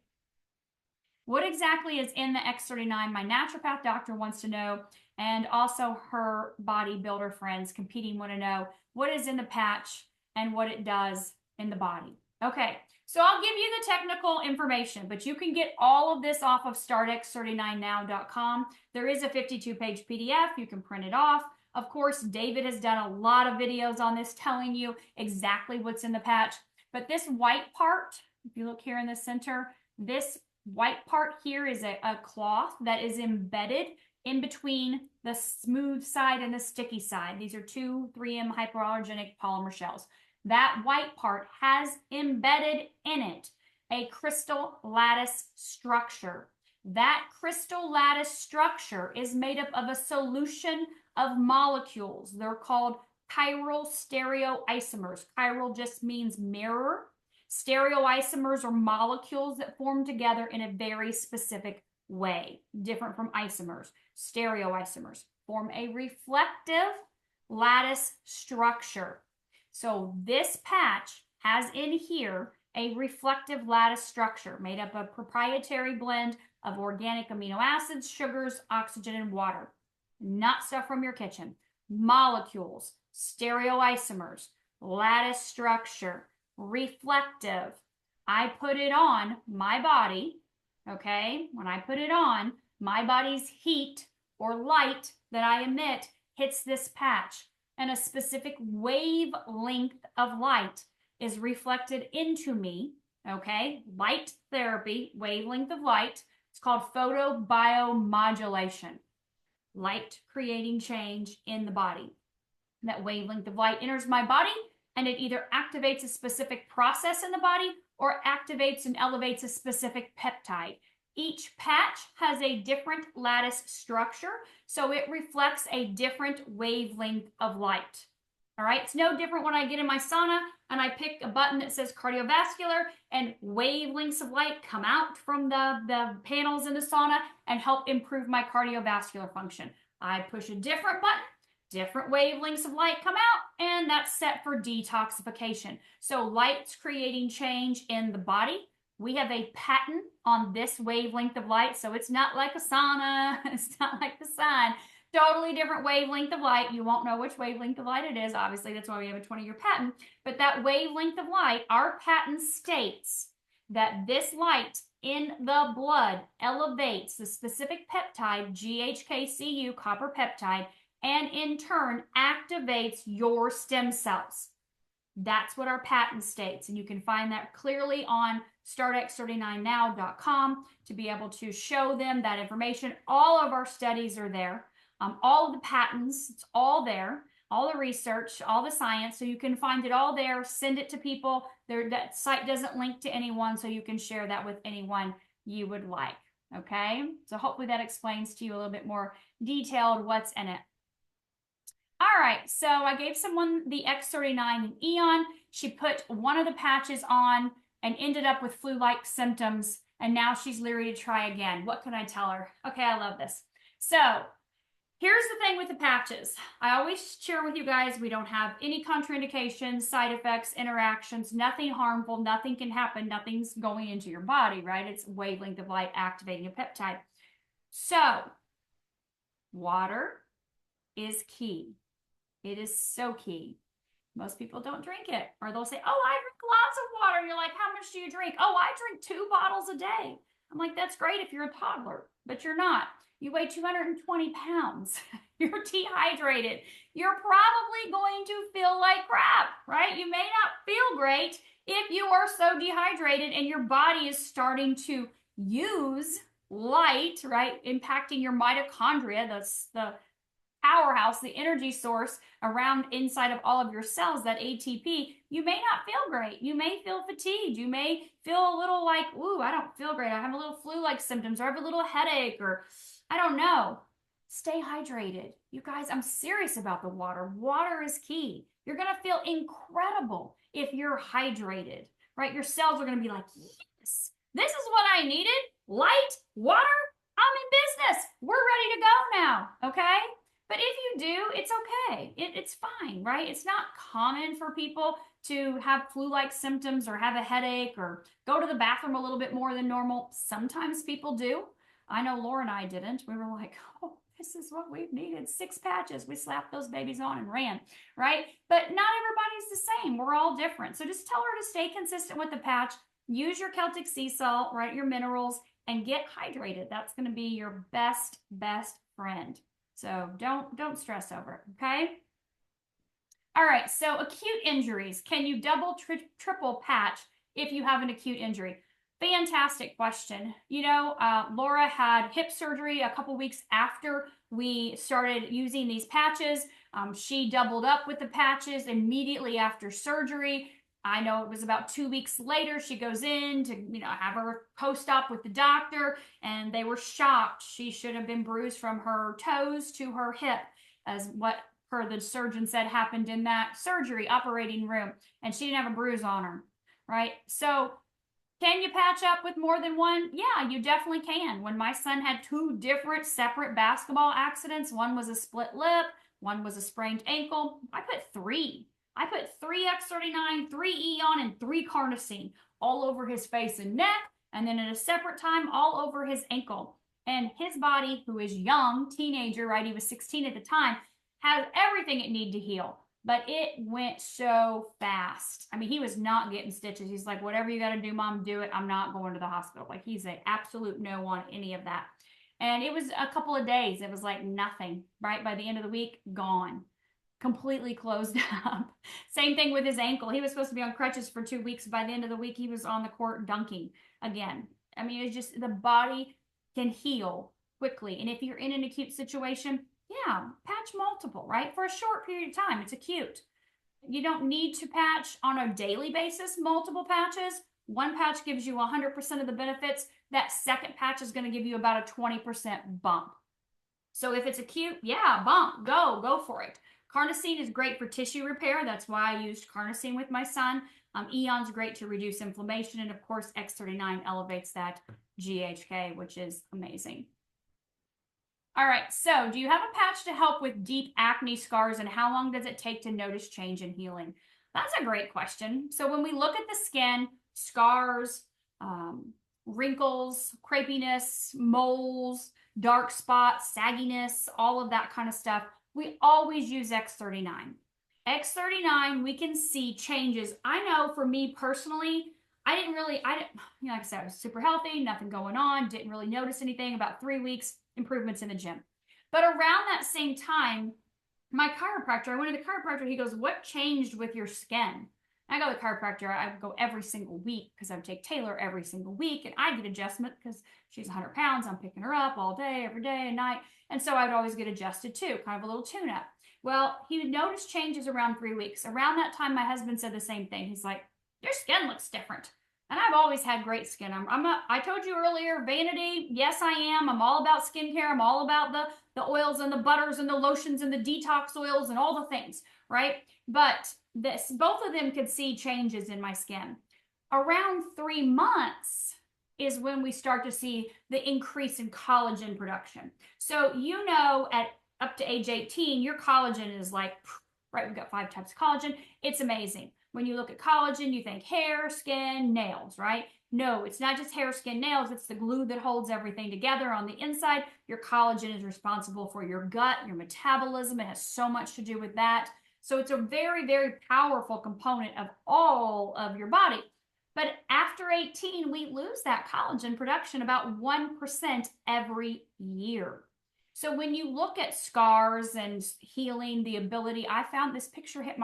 What exactly is in the X39? My naturopath doctor wants to know, and also her bodybuilder friends competing want to know what is in the patch and what it does in the body. Okay, so I'll give you the technical information, but you can get all of this off of startx39now.com. There is a 52-page PDF. You can print it off. Of course, David has done a lot of videos on this telling you exactly what's in the patch. But this white part, if you look here in the center, this white part here is a cloth that is embedded in between the smooth side and the sticky side. These are 2 3M hypoallergenic polymer shells. That white part has embedded in it a crystal lattice structure. That crystal lattice structure is made up of a solution of molecules. They're called chiral stereoisomers. Chiral just means mirror. Stereoisomers are molecules that form together in a very specific way, different from isomers. Stereoisomers form a reflective lattice structure. So this patch has in here a reflective lattice structure made up of a proprietary blend of organic amino acids, sugars, oxygen, and water. Not stuff from your kitchen. Molecules, stereoisomers, lattice structure, reflective. I put it on my body, okay? When I put it on, my body's heat or light that I emit hits this patch, and a specific wavelength of light is reflected into me, okay? Light therapy, wavelength of light. It's called photobiomodulation. Light creating change in the body. That wavelength of light enters my body, and it either activates a specific process in the body or activates and elevates a specific peptide. Each patch has a different lattice structure, so it reflects a different wavelength of light. All right, it's no different when I get in my sauna and I pick a button that says cardiovascular, and wavelengths of light come out from the panels in the sauna and help improve my cardiovascular function. I push a different button, different wavelengths of light come out, and that's set for detoxification. So light's creating change in the body. We have a patent on this wavelength of light, so it's not like a sauna, it's not like the sun. Totally different wavelength of light. You won't know which wavelength of light it is. Obviously, that's why we have a 20-year patent. But that wavelength of light, our patent states that this light in the blood elevates the specific peptide, GHKCU, copper peptide, and in turn activates your stem cells. That's what our patent states, and you can find that clearly on startx39now.com to be able to show them that information. All of our studies are there. All of the patents, it's all there, all the research, all the science, so you can find it all there, send it to people. That site doesn't link to anyone, so you can share that with anyone you would like, okay? So hopefully that explains to you a little bit more detailed what's in it. All right, so I gave someone the X39 in Eon. She put one of the patches on and ended up with flu-like symptoms, and now she's leery to try again. What can I tell her? Okay, I love this. So here's the thing with the patches. I always share with you guys, we don't have any contraindications, side effects, interactions, nothing harmful, nothing can happen, nothing's going into your body, right? It's wavelength of light activating a peptide. So water is key. It is so key. Most people don't drink it, or they'll say, oh, I drink lots of water. And you're like, how much do you drink? Oh, I drink 2 bottles a day. I'm like, that's great if you're a toddler, but you're not. You weigh 220 pounds. You're dehydrated. You're probably going to feel like crap, right? You may not feel great if you are so dehydrated and your body is starting to use light, right? Impacting your mitochondria, the powerhouse, the energy source around inside of all of your cells, that ATP, you may not feel great. You may feel fatigued. You may feel a little like, ooh, I don't feel great. I have a little flu-like symptoms, or I have a little headache, or I don't know. Stay hydrated. You guys, I'm serious about the water. Water is key. You're going to feel incredible if you're hydrated, right? Your cells are going to be like, yes, this is what I needed. Light, water, I'm in business. We're ready to go now, okay? But if you do, it's okay. It's fine, right? It's not common for people to have flu-like symptoms or have a headache or go to the bathroom a little bit more than normal. Sometimes people do. I know Laura and I didn't. We were like, oh, this is what we've needed. 6 patches. We slapped those babies on and ran, right? But not everybody's the same. We're all different. So just tell her to stay consistent with the patch. Use your Celtic sea salt, right? Your minerals, and get hydrated. That's going to be your best friend. So don't stress over it, okay? All right, so acute injuries. Can you double, triple patch if you have an acute injury? Fantastic question. You know, Laura had hip surgery a couple weeks after we started using these patches. She doubled up with the patches immediately after surgery. I know it was about 2 weeks later, she goes in to, have her post-op with the doctor, and they were shocked. She should have been bruised from her toes to her hip, as what the surgeon said happened in that surgery operating room, and she didn't have a bruise on her, right? So can you patch up with more than one? Yeah, you definitely can. When my son had 2 different separate basketball accidents, one was a split lip, one was a sprained ankle, I put 3. I put 3 X39, 3 Eon, and 3 carnosine all over his face and neck, and then at a separate time all over his ankle. And his body, who is young, teenager, right? He was 16 at the time, has everything it needed to heal. But it went so fast. I mean, he was not getting stitches. He's like, whatever you got to do, Mom, do it. I'm not going to the hospital. Like, he's an absolute no on any of that. And it was a couple of days. It was like nothing, right? By the end of the week, gone. Completely closed up. Same thing with his ankle. He was supposed to be on crutches for 2 weeks. By the end of the week, he was on the court dunking again. I mean, it's just the body can heal quickly. And if you're in an acute situation, yeah, patch multiple, right? For a short period of time. It's acute. You don't need to patch on a daily basis, multiple patches. One patch gives you 100% of the benefits. That second patch is going to give you about a 20% bump. So if it's acute, yeah, bump, go for it. Carnosine is great for tissue repair. That's why I used carnosine with my son. Eon's great to reduce inflammation. And of course, X39 elevates that GHK, which is amazing. All right, so do you have a patch to help with deep acne scars, and how long does it take to notice change in healing? That's a great question. So when we look at the skin, scars, wrinkles, crepiness, moles, dark spots, sagginess, all of that kind of stuff, we always use X39. X39, we can see changes. I know for me personally, like I said, I was super healthy, nothing going on, didn't really notice anything. About 3 weeks, improvements in the gym. But around that same time, my chiropractor, I went to the chiropractor, he goes, what changed with your skin? I go to the chiropractor, I go every single week because I would take Taylor every single week, and I get adjustment because she's 100 pounds. I'm picking her up all day, every day and night. And so I would always get adjusted too, kind of a little tune up. Well, he would notice changes around 3 weeks. Around that time, my husband said the same thing. He's like, your skin looks different. And I've always had great skin. I told you earlier, vanity, yes, I am. I'm all about skincare. I'm all about the oils and the butters and the lotions and the detox oils and all the things, right? But both of them could see changes in my skin. Around 3 months, is when we start to see the increase in collagen production. So, at up to age 18, your collagen is like, right, we've got 5 types of collagen. It's amazing. When you look at collagen, you think hair, skin, nails, right? No, it's not just hair, skin, nails. It's the glue that holds everything together on the inside. Your collagen is responsible for your gut, your metabolism. It has so much to do with that. So it's a very, very powerful component of all of your body. But after 18, we lose that collagen production about 1% every year. So when you look at scars and healing, the ability, I found this picture hit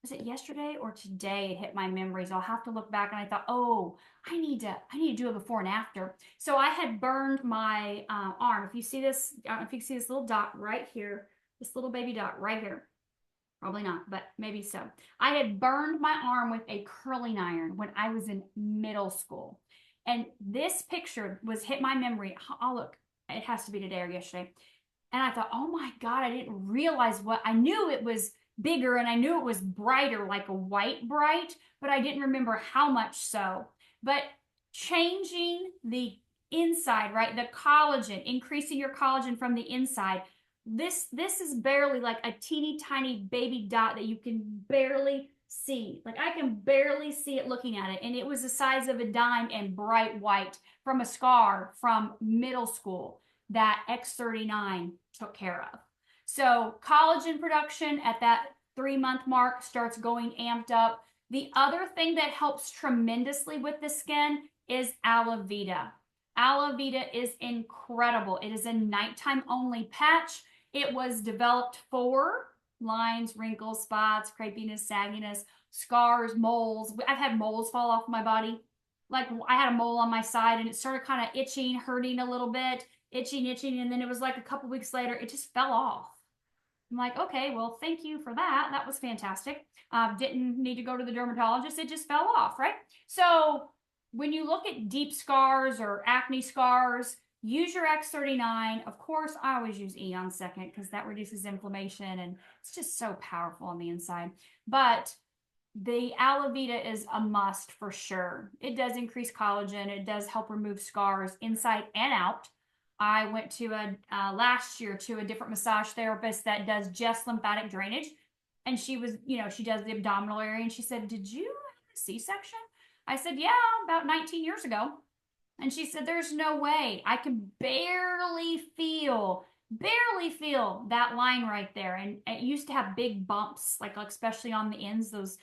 was it yesterday or today? It hit my memories. I'll have to look back, and I thought, oh, I need to do a before and after. So I had burned my arm. If you see this, I don't know if you can see this little dot right here, this little baby dot right here. Probably not, but maybe so. I had burned my arm with a curling iron when I was in middle school. And this picture was hit my memory. I'll look, it has to be today or yesterday. And I thought, oh my God, I didn't realize I knew it was bigger and I knew it was brighter, like a white bright, but I didn't remember how much so. But changing the inside, right? The collagen, increasing your collagen from the inside. This is barely like a teeny tiny baby dot that you can barely see. Like I can barely see it looking at it. And it was the size of a dime and bright white from a scar from middle school that X39 took care of. So collagen production at that 3-month mark starts going amped up. The other thing that helps tremendously with the skin is aloe vera. Aloe vera is incredible. It is a nighttime only patch. It was developed for lines, wrinkles, spots, crepiness, sagginess, scars, moles. I've had moles fall off my body. Like I had a mole on my side and it started kind of itching, hurting a little bit, itching. And then it was like a couple weeks later, it just fell off. I'm like, okay, well, thank you for that. That was fantastic. Didn't need to go to the dermatologist. It just fell off, right? So when you look at deep scars or acne scars, use your X39. Of course, I always use Eon second because that reduces inflammation and it's just so powerful on the inside. But the aloe vera is a must for sure. It does increase collagen. It does help remove scars inside and out. I went to last year to a different massage therapist that does just lymphatic drainage. And she was, she does the abdominal area. And she said, did you have a C-section? I said, yeah, about 19 years ago. And she said, there's no way. I can barely feel that line right there. And it used to have big bumps, like especially on the ends, those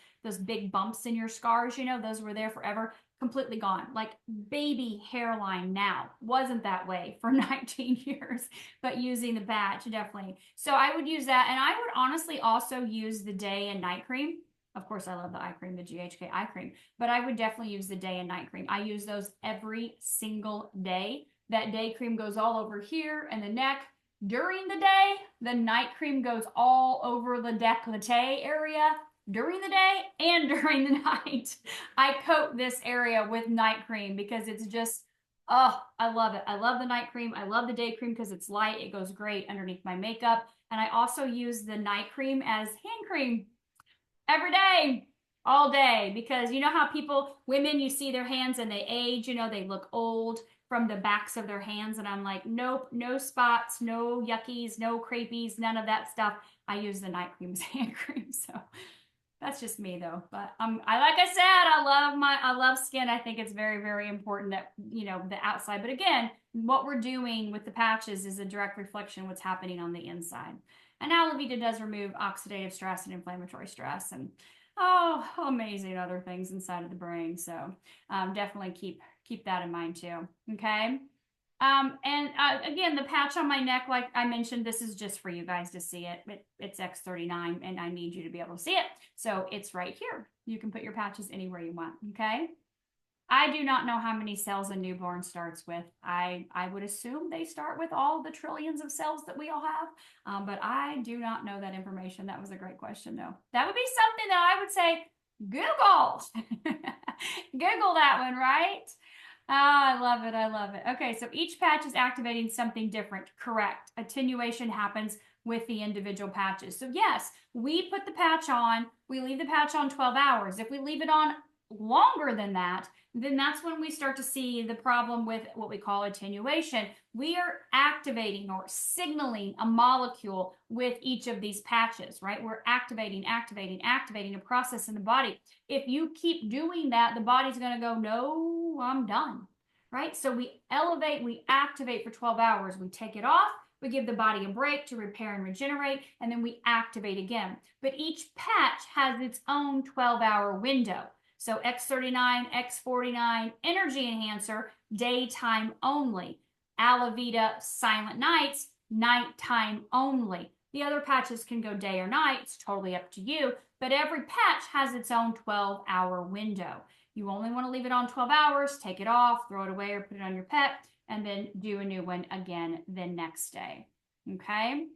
big bumps in your scars, those were there forever, completely gone. Like baby hairline now. Wasn't that way for 19 years, but using the patch, definitely. So I would use that. And I would honestly also use the day and night cream. Of course, I love the eye cream, the GHK eye cream, but I would definitely use the day and night cream. I use those every single day. That day cream goes all over here and the neck. During the day, the night cream goes all over the décolleté area during the day and during the night. I coat this area with night cream because it's just, oh, I love it. I love the night cream. I love the day cream because it's light. It goes great underneath my makeup. And I also use the night cream as hand cream every day, all day, because you know how women, you see their hands and they age, they look old from the backs of their hands. And I'm like, nope, no spots, no yuckies, no crepies, none of that stuff. I use the night cream as hand cream. So that's just me though. But like I said, I love skin. I think it's very, very important that, the outside. But again, what we're doing with the patches is a direct reflection of what's happening on the inside. And aloe vera does remove oxidative stress and inflammatory stress and amazing other things inside of the brain. So definitely keep that in mind too. Okay. Again, the patch on my neck, like I mentioned, this is just for you guys to see it. It's X39 and I need you to be able to see it. So it's right here. You can put your patches anywhere you want. Okay. I do not know how many cells a newborn starts with. I would assume they start with all the trillions of cells that we all have, but I do not know that information. That was a great question, though. That would be something that I would say, Google. Google that one, right? I love it. I love it. Okay, so each patch is activating something different. Correct. Attenuation happens with the individual patches. So yes, we put the patch on. We leave the patch on 12 hours. If we leave it on longer than that, then that's when we start to see the problem with what we call attenuation. We are activating or signaling a molecule with each of these patches, right? We're activating a process in the body. If you keep doing that, the body's going to go, no, I'm done, right? So we elevate, we activate for 12 hours, we take it off, we give the body a break to repair and regenerate, and then we activate again. But each patch has its own 12-hour window. So X39, X49, energy enhancer, daytime only. Alavita, silent nights, nighttime only. The other patches can go day or night, it's totally up to you, but every patch has its own 12-hour window. You only want to leave it on 12 hours, take it off, throw it away, or put it on your pet, and then do a new one again the next day. Okay?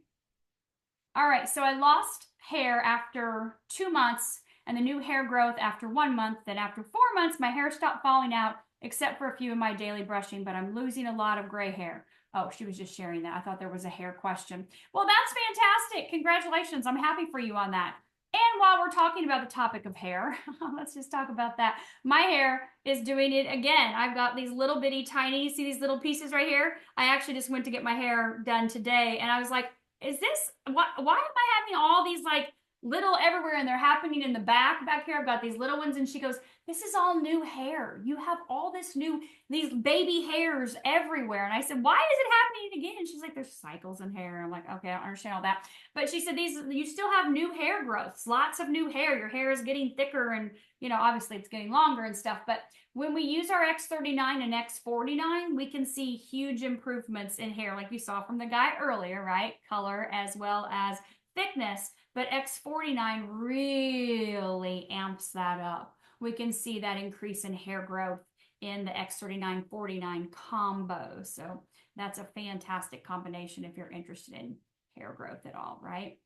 All right, so I lost hair after 2 months and the new hair growth after 1 month. Then after 4 months, my hair stopped falling out except for a few of my daily brushing, but I'm losing a lot of gray hair. Oh, she was just sharing that. I thought there was a hair question. Well, that's fantastic. Congratulations. I'm happy for you on that. And while we're talking about the topic of hair, let's just talk about that. My hair is doing it again. I've got these little bitty tiny, see these little pieces right here? I actually just went to get my hair done today and I was like, is this, why am I having all these like little everywhere and they're happening in the back here? I've got these little ones and she goes, this is all new hair. You have all this new, these baby hairs everywhere. And I said, why is it happening again? And she's like, there's cycles in hair. I'm like, okay, I don't understand all that. But she said, you still have new hair growths, lots of new hair. Your hair is getting thicker and, you know, obviously it's getting longer and stuff. But when we use our X39 and X49, we can see huge improvements in hair, like you saw from the guy earlier, right? Color as well as thickness. But X49 really amps that up. We can see that increase in hair growth in the X39-49 combo. So that's a fantastic combination if you're interested in hair growth at all, right?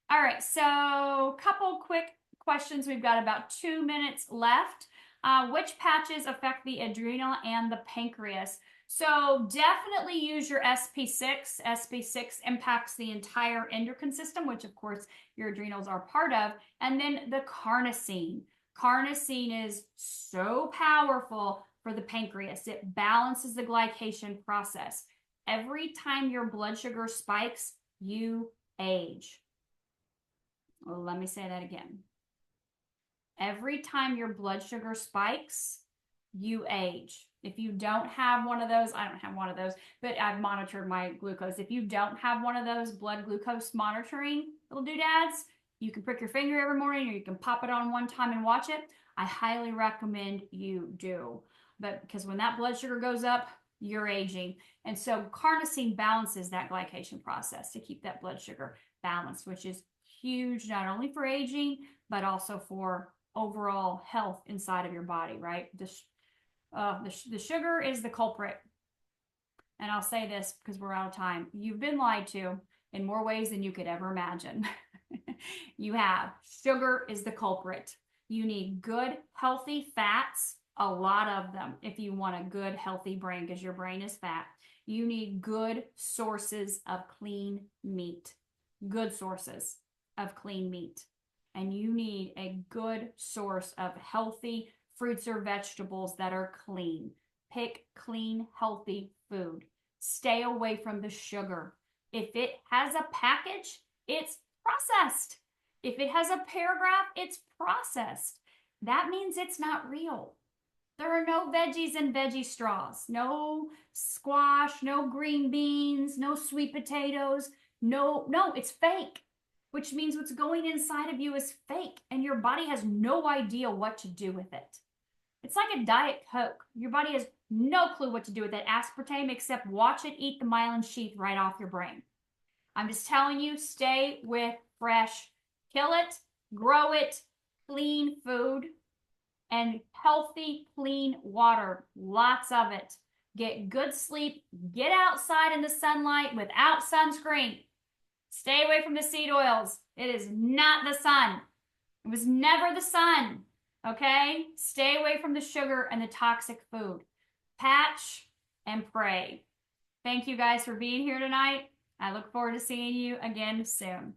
All right, so a couple quick questions. We've got about 2 minutes left. Which patches affect the adrenal and the pancreas? So definitely use your SP6. SP6 impacts the entire endocrine system, which of course your adrenals are part of. And then the carnosine. Carnosine is so powerful for the pancreas. It balances the glycation process. Every time your blood sugar spikes, you age. Well, let me say that again. Every time your blood sugar spikes, you age. If you don't have one of those, I don't have one of those, but I've monitored my glucose. If you don't have one of those blood glucose monitoring little doodads, you can prick your finger every morning or you can pop it on one time and watch it. I highly recommend you do. But because when that blood sugar goes up, you're aging. And so carnosine balances that glycation process to keep that blood sugar balanced, which is huge, not only for aging, but also for overall health inside of your body, right? The sugar is the culprit. And I'll say this because we're out of time. You've been lied to in more ways than you could ever imagine. You have. Sugar is the culprit. You need good, healthy fats, a lot of them, if you want a good, healthy brain, because your brain is fat. You need good sources of clean meat. Good sources of clean meat. And you need a good source of healthy fruits or vegetables that are clean. Pick clean, healthy food. Stay away from the sugar. If it has a package, it's processed. If it has a paragraph, it's processed. That means it's not real. There are no veggies in veggie straws, no squash, no green beans, no sweet potatoes. No, it's fake, which means what's going inside of you is fake and your body has no idea what to do with it. It's like a Diet Coke. Your body has no clue what to do with that aspartame except watch it eat the myelin sheath right off your brain. I'm just telling you, stay with fresh, kill it, grow it, clean food, and healthy, clean water. Lots of it. Get good sleep. Get outside in the sunlight without sunscreen. Stay away from the seed oils. It is not the sun. It was never the sun. Okay? Stay away from the sugar and the toxic food. Patch and pray. Thank you guys for being here tonight. I look forward to seeing you again soon.